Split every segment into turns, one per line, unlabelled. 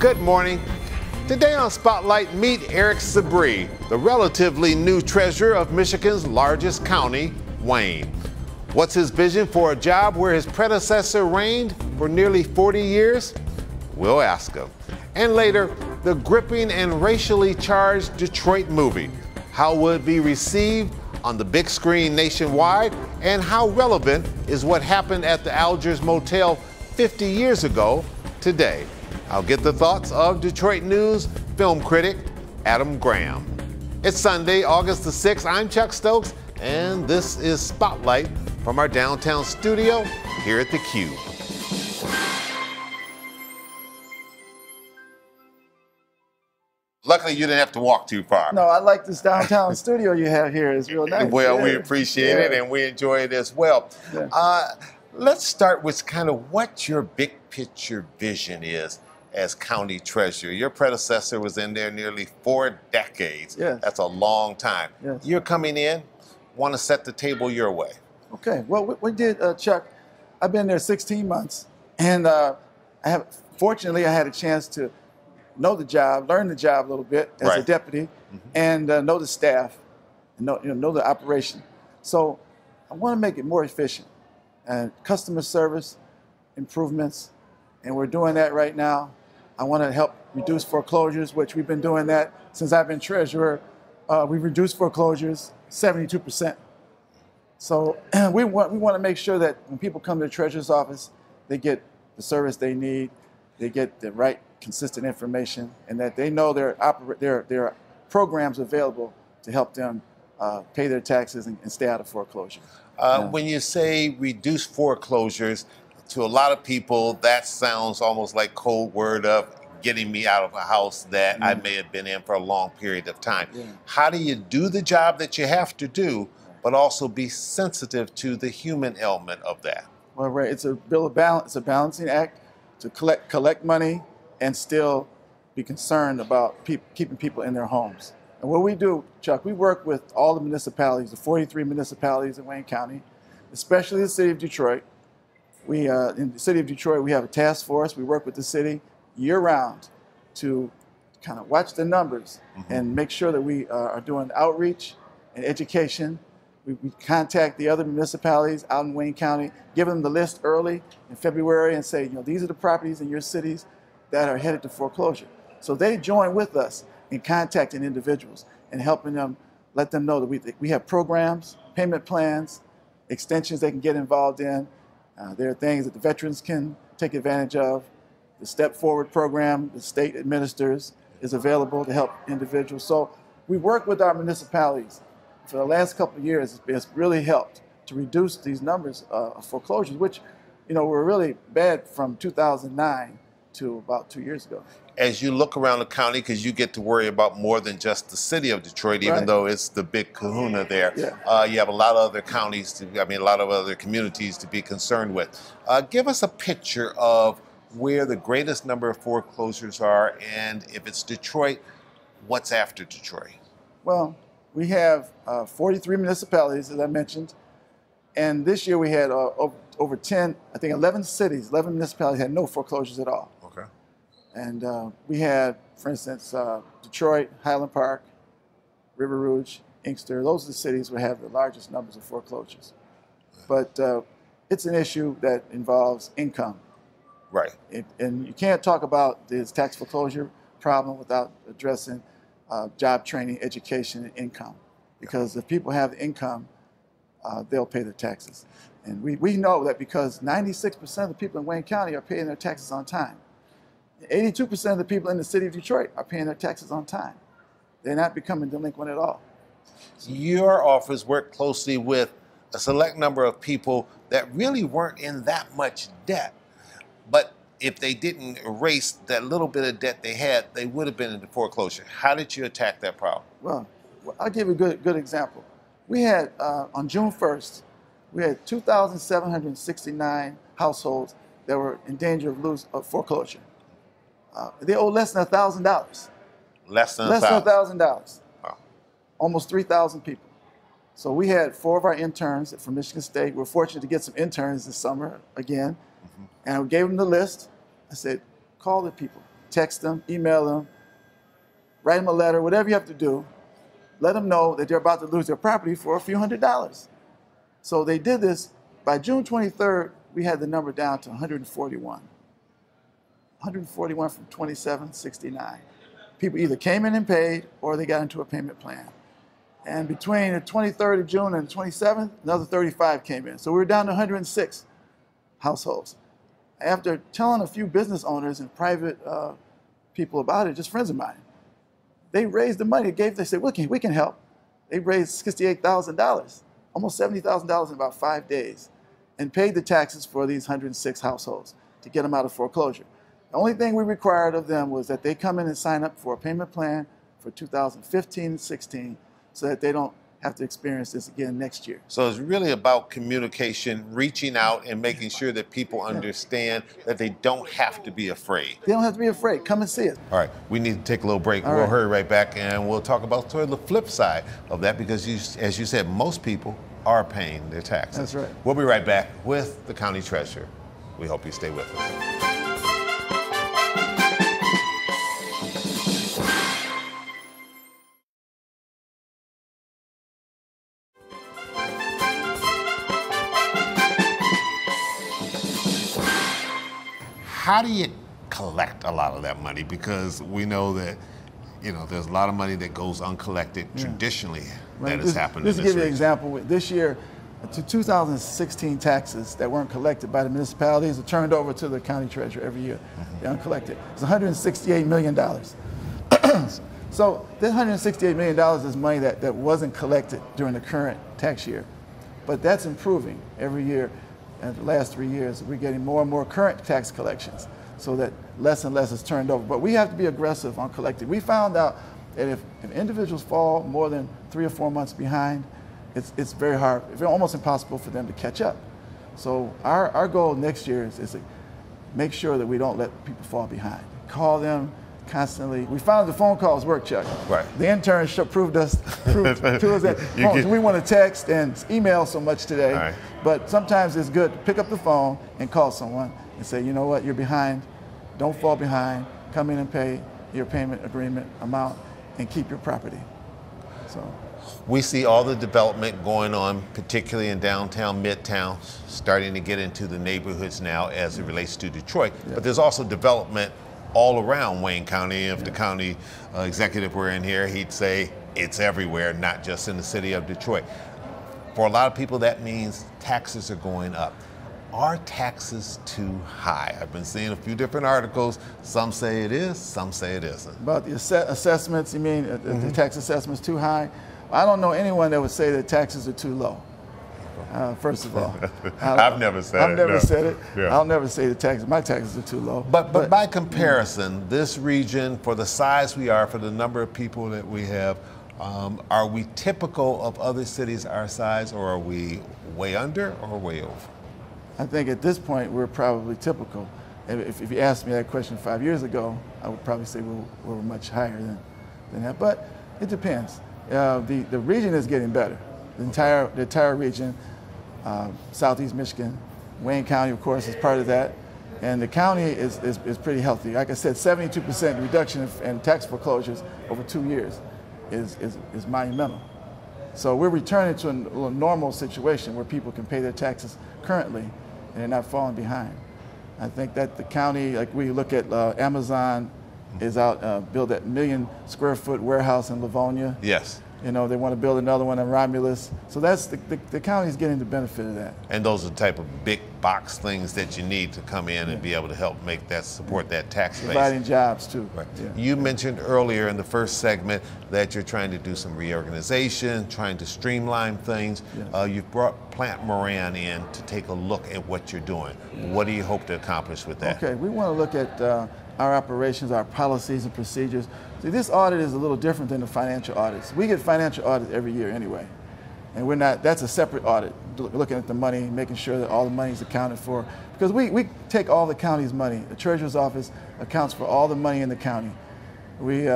Good morning. Today on Spotlight, meet Eric Sabri, the relatively new treasurer of Michigan's largest county, Wayne. What's his vision for a job where his predecessor reigned for nearly 40 years? We'll ask him. And later, the gripping and racially charged Detroit movie. How will it be received on the big screen nationwide? And how relevant is what happened at the Algiers Motel 50 years ago today? I'll get the thoughts of Detroit News film critic Adam Graham. It's Sunday, August the 6th. I'm Chuck Stokes, and this is Spotlight from our downtown studio here at theCUBE. Luckily, you didn't have to walk too far.
No, I like this downtown studio you have here. It's real nice.
Well, we appreciate it, and we enjoy it as well. Yeah. Let's start with kind of what your big picture vision is as county treasurer. Your predecessor was in there nearly 4 decades.
Yes.
That's a long time.
Yes.
You're coming in, want to set the table your way.
Okay, well, we did, Chuck, I've been there 16 months, and fortunately, I had a chance to know the job, learn the job a little bit as a deputy, and know the staff, and know the operation. So I want to make it more efficient, and customer service improvements, and we're doing that right now. I want to help reduce foreclosures, which we've been doing that since I've been treasurer. We've reduced foreclosures 72%. So we want to make sure that when people come to the treasurer's office, they get the service they need, they get the right consistent information, and that they know there are programs available to help them pay their taxes and stay out of foreclosure.
When you say reduce foreclosures, to a lot of people, that sounds almost like code word of getting me out of a house that I may have been in for a long period of time. How do you do the job that you have to do, but also be sensitive to the human element of that?
Well, right, it's a bill of balance, it's a balancing act to collect money and still be concerned about keeping people in their homes. And what we do, Chuck, we work with all the municipalities, the 43 municipalities in Wayne County, especially the city of Detroit. In the city of Detroit, we have a task force. We work with the city year-round to kind of watch the numbers and make sure that we are doing outreach and education. We contact the other municipalities out in Wayne County, give them the list early in February and say, these are the properties in your cities that are headed to foreclosure. So they join with us in contacting individuals and helping them, let them know that we have programs, payment plans, extensions they can get involved in. There are things that the veterans can take advantage of. The Step Forward program the state administers is available to help individuals. So we work with our municipalities. For the last couple of years, it's really helped to reduce these numbers of foreclosures, which were really bad from 2009 to about 2 years ago.
As you look around the county, because you get to worry about more than just the city of Detroit, even though it's the big kahuna there, you have a lot of other counties, a lot of other communities to be concerned with. Give us a picture of where the greatest number of foreclosures are, and if it's Detroit, what's after Detroit?
Well, we have 43 municipalities, as I mentioned, and this year we had over 10, I think 11 cities, 11 municipalities had no foreclosures at all.
Okay.
And we had, for instance, Detroit, Highland Park, River Rouge, Inkster. Those are the cities that have the largest numbers of foreclosures. But it's an issue that involves income.
Right.
And you can't talk about this tax foreclosure problem without addressing job training, education, and income. Because if people have income, they'll pay their taxes. And we know that because 96% of the people in Wayne County are paying their taxes on time. 82% of the people in the city of Detroit are paying their taxes on time. They're not becoming delinquent at all.
Your office worked closely with a select number of people that really weren't in that much debt. But if they didn't erase that little bit of debt they had, they would have been into foreclosure. How did you attack that problem?
Well, I'll give you a good example. We had, on June 1st, we had 2,769 households that were in danger of foreclosure. They owe less than $1,000.
Less than
$1,000.
Wow.
Almost 3,000 people. So we had 4 of our interns from Michigan State. We're fortunate to get some interns this summer again. And I gave them the list. I said, call the people. text them, email them, write them a letter, whatever you have to do. Let them know that they're about to lose their property for a few $100s. So they did this. By June 23rd, we had the number down to 141. 141 from 2769. People either came in and paid or they got into a payment plan. And between the 23rd of June and the 27th, another 35 came in. So we were down to 106 households. After telling a few business owners and private people about it, just friends of mine, they raised the money. They said, we can help. They raised $68,000, almost $70,000 in about 5 days, and paid the taxes for these 106 households to get them out of foreclosure. The only thing we required of them was that they come in and sign up for a payment plan for 2015 and 16 so that they don't have to experience this again next year.
So it's really about communication, reaching out and making sure that people understand that they don't have to be afraid.
They don't have to be afraid. Come and see us.
All right, we need to take a little break. We'll hurry right back and we'll talk about sort of the flip side of that because, as you said, most people are paying their taxes.
That's right.
We'll be right back with the county treasurer. We hope you stay with us. How do you collect a lot of that money? Because we know that, there's a lot of money that goes uncollected traditionally that has happened.
Just to give you an example, this year, the 2016 taxes that weren't collected by the municipalities are turned over to the county treasurer every year. They're uncollected. It's $168 million. So this $168 million is money that wasn't collected during the current tax year. But that's improving every year. And the last 3 years, we're getting more and more current tax collections so that less and less is turned over. But we have to be aggressive on collecting. We found out that if individuals fall more than 3 or 4 months behind, it's very hard, it's almost impossible for them to catch up. So our goal next year is to make sure that we don't let people fall behind. Call them constantly. We found the phone calls work, Chuck.
Right.
The interns proved to us that we want to text and email so much today.
Right.
But sometimes it's good to pick up the phone and call someone and say, you know what, you're behind. Don't fall behind. Come in and pay your payment agreement amount and keep your property. So
we see all the development going on, particularly in downtown, Midtown, starting to get into the neighborhoods now as it relates to Detroit. Yeah. But there's also development all around Wayne County. If the county executive were in here, he'd say it's everywhere, not just in the city of Detroit. For a lot of people, that means taxes are going up. Are taxes too high? I've been seeing a few different articles. Some say it is, some say it isn't.
About the assessments, you mean the tax assessments too high? I don't know anyone that would say that taxes are too low. First of all,
I've never said it.
I've never said it.
Yeah.
I'll never say my taxes are too low.
But by comparison, this region, for the size we are, for the number of people that we have, are we typical of other cities our size, or are we way under or way over?
I think at this point we're probably typical. If you asked me that question 5 years ago, I would probably say we're much higher than that. But it depends. The region is getting better. The entire region, Southeast Michigan, Wayne County, of course, is part of that. And the county is pretty healthy. Like I said, 72% reduction in tax foreclosures over 2 years is monumental. So we're returning to a normal situation where people can pay their taxes currently and they're not falling behind. I think that the county, like we look at Amazon is out, build that 1 million square foot warehouse in Livonia.
Yes.
They want to build another one in Romulus. So that's the county's getting the benefit of that.
And those are the type of big box things that you need to come in and be able to help make that, support that tax base.
Providing jobs too.
Right.
Yeah.
You mentioned earlier in the first segment that you're trying to do some reorganization, trying to streamline things. Yes. You've brought Plant Moran in to take a look at what you're doing. What do you hope to accomplish with that? Okay,
we want to look at our operations, our policies and procedures. See, this audit is a little different than the financial audits. We get financial audits every year anyway. And that's a separate audit, looking at the money, making sure that all the money is accounted for. Because we take all the county's money. The treasurer's office accounts for all the money in the county. We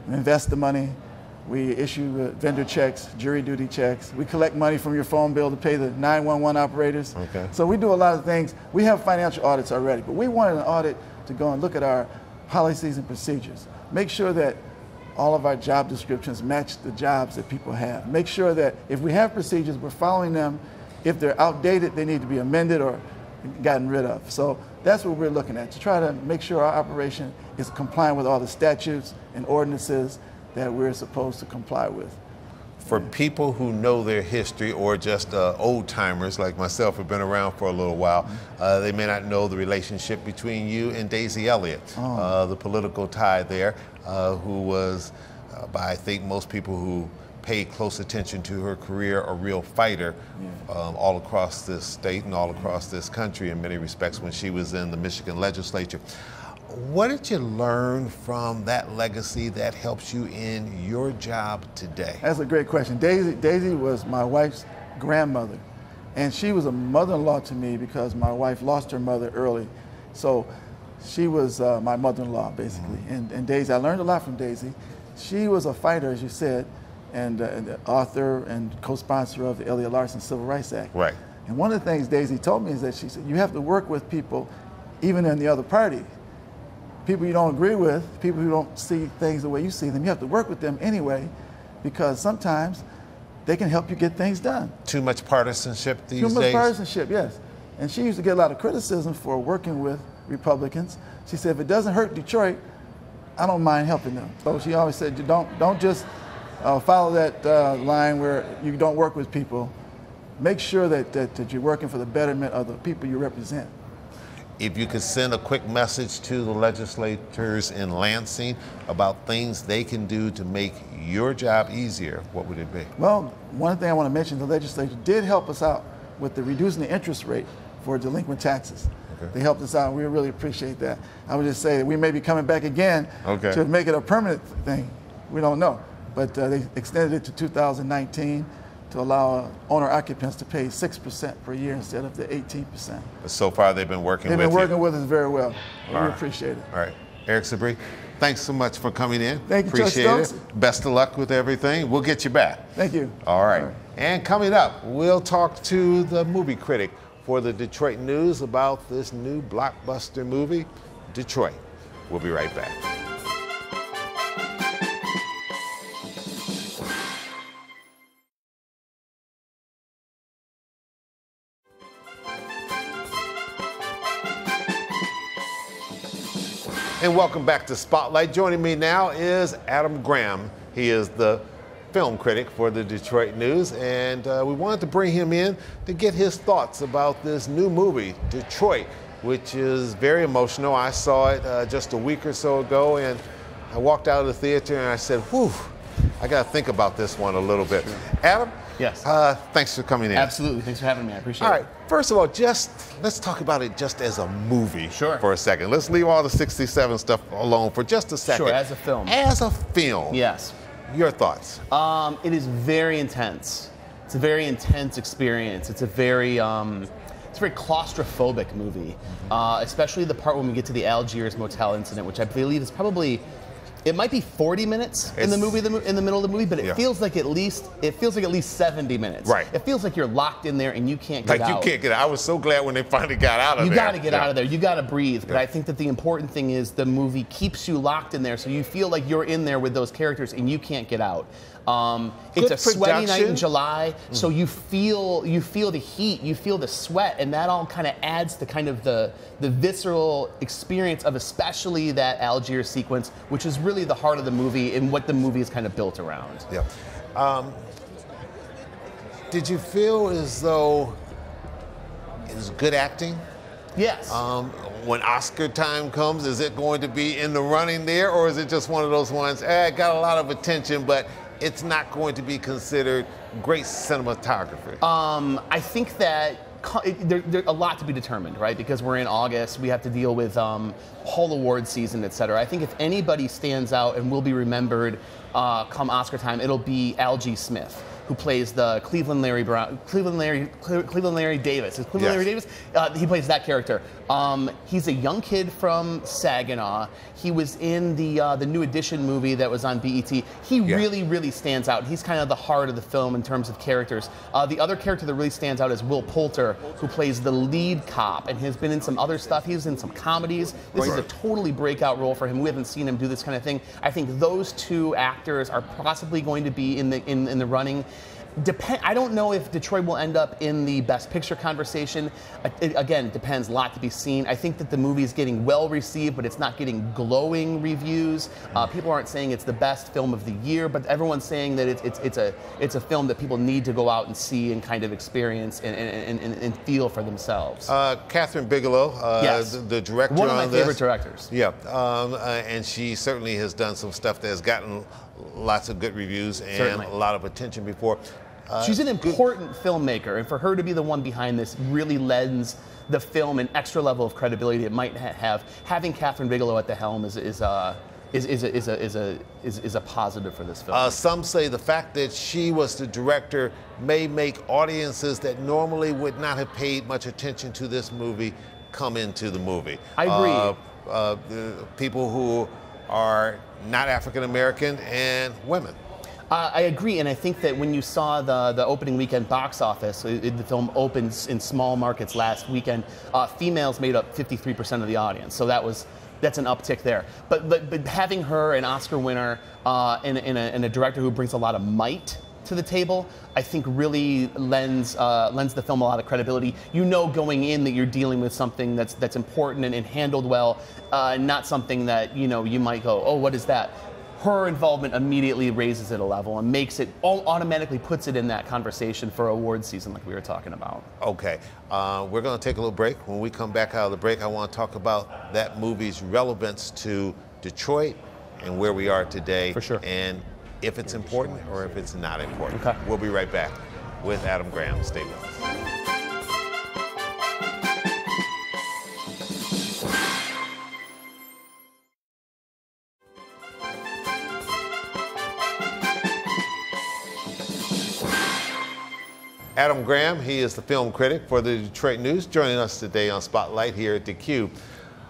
invest the money. We issue vendor checks, jury duty checks. We collect money from your phone bill to pay the 911 operators. Okay. So we do a lot of things. We have financial audits already, but we wanted an audit to go and look at our policies and procedures. Make sure that all of our job descriptions match the jobs that people have. Make sure that if we have procedures, we're following them. If they're outdated, they need to be amended or gotten rid of. So that's what we're looking at, to try to make sure our operation is compliant with all the statutes and ordinances that we're supposed to comply with.
For people who know their history, or just old timers like myself who've been around for a little while, they may not know the relationship between you and Daisy Elliott, the political tie there, who was, by I think most people who paid close attention to her career, a real fighter all across this state and all across this country in many respects when she was in the Michigan legislature. What did you learn from that legacy that helps you in your job today?
That's a great question. Daisy was my wife's grandmother, and she was a mother-in-law to me because my wife lost her mother early. So she was my mother-in-law, basically. And Daisy, I learned a lot from Daisy. She was a fighter, as you said, and the author and co-sponsor of the Elliott Larson Civil Rights Act.
Right.
And one of the things Daisy told me is that she said, you have to work with people, even in the other party. People you don't agree with, people who don't see things the way you see them, you have to work with them anyway, because sometimes they can help you get things done.
Too much partisanship these days?
Too much partisanship, yes. And she used to get a lot of criticism for working with Republicans. She said, if it doesn't hurt Detroit, I don't mind helping them. So she always said, you don't just follow that line where you don't work with people. Make sure that you're working for the betterment of the people you represent.
If you could send a quick message to the legislators in Lansing about things they can do to make your job easier, what would it be?
Well, one thing I want to mention, the legislature did help us out with the reducing the interest rate for delinquent taxes. Okay. They helped us out, and we really appreciate that. I would just say that we may be coming back again to make it a permanent thing. We don't know, but they extended it to 2019. To allow owner-occupants to pay 6% per year instead of the 18%.
So far, they've been working with you.
They've been working with us very well. We appreciate it.
All right. Eric Sabri, thanks so much for coming in.
Thank you,
appreciate it. Best of luck with everything. We'll get you back.
Thank you.
All right. And coming up, we'll talk to the movie critic for the Detroit News about this new blockbuster movie, Detroit. We'll be right back. And welcome back to Spotlight. Joining me now is Adam Graham. He is the film critic for the Detroit News, and we wanted to bring him in to get his thoughts about this new movie, Detroit, which is very emotional. I saw it just a week or so ago, and I walked out of the theater and I said, whew, I got to think about this one a little bit. Adam?
Yes.
Thanks for coming in.
Absolutely. Thanks for having me. I appreciate it.
All right. First of all, let's talk about it just as a movie for a second. Let's leave all the 67 stuff alone for just a second.
Sure, as a film.
As a film.
Yes.
Your thoughts?
It is very intense. It's a very intense experience. It's a very claustrophobic movie, especially the part when we get to the Algiers motel incident, which I believe is probably, it might be 40 minutes in the movie, in the middle of the movie, but it feels like at least 70 minutes.
Right.
It feels like you're locked in there and you can't get out.
Like you can't get out. I was so glad when they finally got out of there.
You got to get out of there. You got to breathe. But I think that the important thing is the movie keeps you locked in there, so you feel like you're in there with those characters and you can't get out. It's a sweaty night in July, so you feel the heat, you feel the sweat, and that all kind of adds to kind of the visceral experience of especially that Algiers sequence, which is really the heart of the movie and what the movie is kind of built around.
Yeah. Did you feel as though it was good acting?
Yes.
When Oscar time comes, is it going to be in the running there, or is it just one of those ones, it got a lot of attention, but it's not going to be considered great cinematography? I
think that there's a lot to be determined, right? Because we're in August, we have to deal with whole award season, et cetera. I think if anybody stands out and will be remembered come Oscar time, it'll be Algie Smith, who plays the Cleveland Larry Davis. Is Cleveland Larry Davis? He plays that character. He's a young kid from Saginaw. He was in the New Edition movie that was on BET. He really stands out. He's kind of the heart of the film in terms of characters. The other character that really stands out is Will Poulter, who plays the lead cop and has been in some other stuff. He was in some comedies. This is a totally breakout role for him. We haven't seen him do this kind of thing. I think those two actors are possibly going to be in the running. I don't know if Detroit will end up in the Best Picture conversation. Again, it depends, a lot to be seen. I think that the movie is getting well received, but it's not getting glowing reviews. People aren't saying it's the best film of the year, but everyone's saying that it's a film that people need to go out and see and kind of experience and feel for themselves.
Catherine Bigelow, the director,
one of my favorite directors.
Yeah, and she certainly has done some stuff that has gotten lots of good reviews and a lot of attention before.
She's an important filmmaker, and for her to be the one behind this really lends the film an extra level of credibility it might have. Having Catherine Bigelow at the helm is a positive for this film.
Some say the fact that she was the director may make audiences that normally would not have paid much attention to this movie come into the movie.
I agree.
People who are not African American and women.
I agree, and I think that when you saw the opening weekend box office, the film opens in small markets last weekend, females made up 53% of the audience, so that's an uptick there. But having her, an Oscar winner, and a director who brings a lot of might to the table, I think really lends the film a lot of credibility. You know going in that you're dealing with something that's important and handled well, not something that you might go, oh, what is that? Her involvement immediately raises it a level and makes it automatically puts it in that conversation for award season like we were talking about.
Okay, we're going to take a little break. When we come back out of the break, I want to talk about that movie's relevance to Detroit and where we are today.
For sure.
And if it's important or if it's not important.
Okay.
We'll be right back with Adam Graham. Stay with us. Adam Graham, he is the film critic for the Detroit News, joining us today on Spotlight here at theCUBE.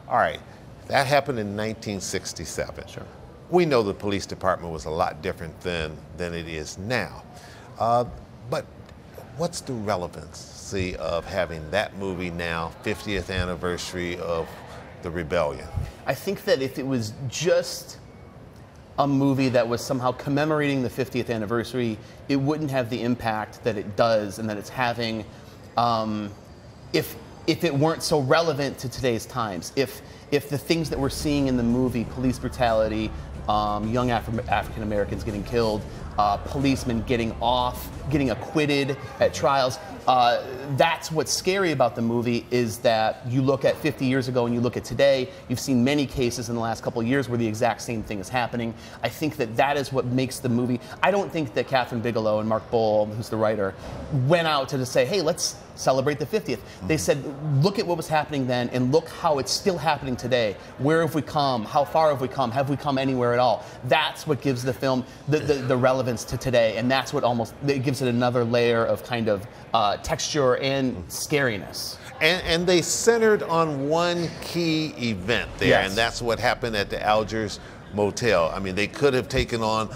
All right, that happened in 1967.
Sure.
We know the police department was a lot different then than it is now. But what's the relevancy of having that movie now, 50th anniversary of the rebellion?
I think that if it was just a movie that was somehow commemorating the 50th anniversary, it wouldn't have the impact that it does and that it's having if it weren't so relevant to today's times. If the things that we're seeing in the movie, police brutality, young African Americans getting killed, policemen getting acquitted at trials. That's what's scary about the movie, is that you look at 50 years ago and you look at today, you've seen many cases in the last couple of years where the exact same thing is happening. I think that is what makes the movie. I don't think that Catherine Bigelow and Mark Boal, who's the writer, went out to just say, hey, let's celebrate the 50th. They said, look at what was happening then and look how it's still happening today. Where have we come? How far have we come? Have we come anywhere at all? That's what gives the film the relevance to today, and that's what it gives it another layer of kind of texture and scariness.
And they centered on one key event there,
Yes.
and that's what happened at the Algiers Motel. I mean, they could have taken on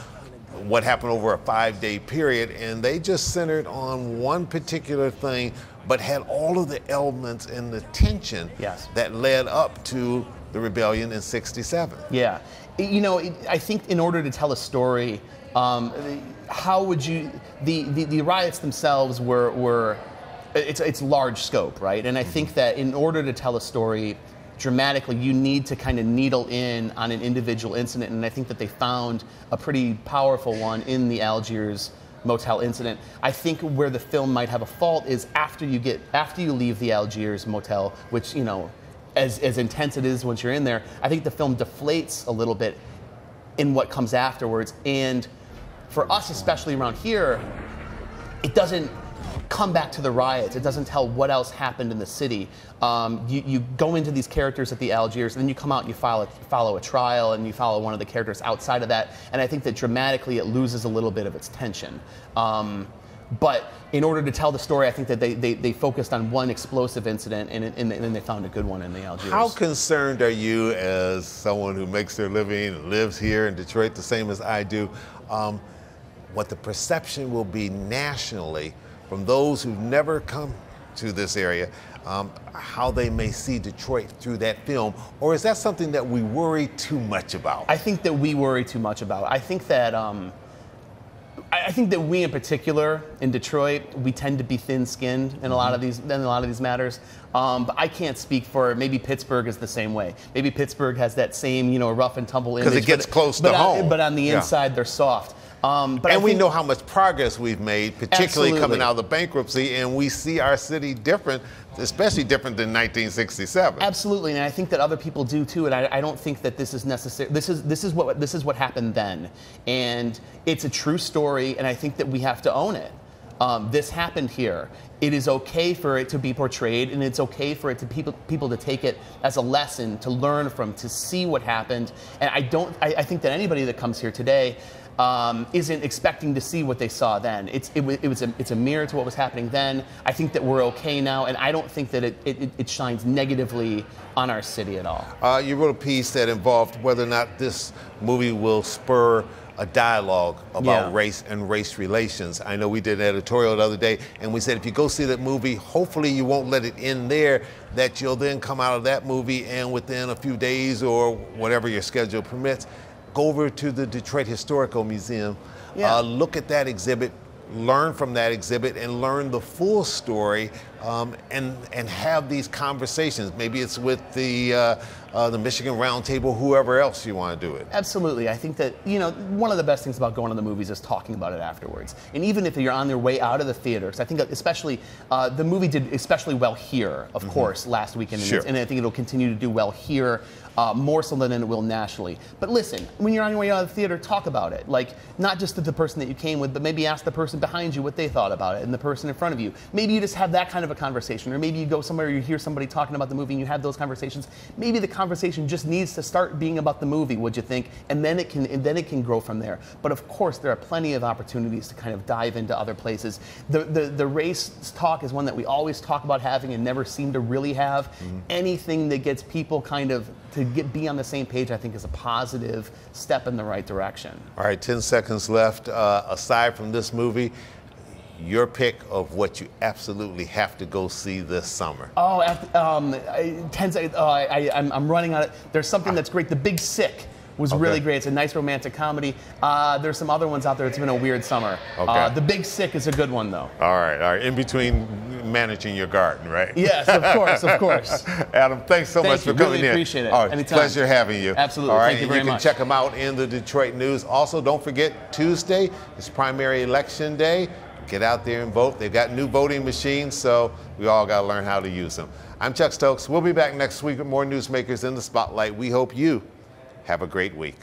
what happened over a 5-day period, and they just centered on one particular thing, but had all of the elements and the tension
Yes.
that led up to the rebellion in '67.
Yeah. I think in order to tell a story, how would you, the riots themselves were it's large scope, right? And I think that in order to tell a story dramatically, you need to kind of needle in on an individual incident, and I think that they found a pretty powerful one in the Algiers Motel incident. I think where the film might have a fault is after you leave the Algiers Motel, which, as intense it is once you're in there, I think the film deflates a little bit in what comes afterwards. And for us, especially around here, it doesn't come back to the riots. It doesn't tell what else happened in the city. You go into these characters at the Algiers, and then you come out and you follow a trial, and you follow one of the characters outside of that. And I think that dramatically it loses a little bit of its tension. But in order to tell the story, I think that they focused on one explosive incident, and they found a good one in the Algiers.
How concerned are you, as someone who makes their living and lives here in Detroit the same as I do, what the perception will be nationally from those who've never come to this area, how they may see Detroit through that film? Or is that something that we worry too much about?
I think that we worry too much about. I think that we, in particular, in Detroit, we tend to be thin-skinned in a lot of these matters. But I can't speak for, maybe Pittsburgh is the same way. Maybe Pittsburgh has that same, rough and tumble image.
Because it gets close to home.
But on the inside, they're soft.
And we know how much progress we've made, particularly
Absolutely.
coming out of the bankruptcy, and we see our city different, especially different than 1967.
Absolutely, and I think that other people do too. And I don't think that this is necessary. This is what happened then, and it's a true story. And I think that we have to own it. This happened here. It is okay for it to be portrayed, and it's okay for it to people to take it as a lesson, to learn from, to see what happened. And I think that anybody that comes here today isn't expecting to see what they saw then. It's a mirror to what was happening then. I think that we're okay now, and I don't think that it shines negatively on our city at all.
You wrote a piece that involved whether or not this movie will spur a dialogue about race and race relations. I know we did an editorial the other day, and we said if you go see that movie, hopefully you won't let it end there, that you'll then come out of that movie and within a few days or whatever your schedule permits, go over to the Detroit Historical Museum, look at that exhibit, learn from that exhibit, and learn the full story, and have these conversations. Maybe it's with the Michigan Roundtable, whoever else you want to do it.
Absolutely. I think that, one of the best things about going to the movies is talking about it afterwards. And even if you're on their way out of the theater, because I think especially, the movie did especially well here, of course, last weekend.
Sure.
And I think it'll continue to do well here, more so than it will nationally. But listen, when you're on your way out of the theater, talk about it. Like, not just to the person that you came with, but maybe ask the person behind you what they thought about it, and the person in front of you. Maybe you just have that kind of a conversation, or maybe you go somewhere, you hear somebody talking about the movie, and you have those conversations. Maybe the conversation just needs to start being about the movie, would you think? And then it can grow from there. But of course, there are plenty of opportunities to kind of dive into other places. The race talk is one that we always talk about having and never seem to really have. Anything that gets people kind of to be on the same page, I think, is a positive step in the right direction. All
right, 10 seconds left. Aside from this movie, your pick of what you absolutely have to go see this summer.
Oh, 10 seconds. I'm running on it. There's something that's great. The Big Sick was really great. It's a nice romantic comedy. There's some other ones out there. It's been a weird summer. The Big Sick is a good one, though.
All right. In between managing your garden, right?
Yes, of course, of course.
Adam, thanks so much for coming in.
Really appreciate it.
Anytime. Pleasure having you.
Absolutely.
All right,
Thank you very much.
You can check them out in the Detroit News. Also, don't forget, Tuesday is primary election day. Get out there and vote. They've got new voting machines, so we all got to learn how to use them. I'm Chuck Stokes. We'll be back next week with more newsmakers in the spotlight. We hope you have a great week.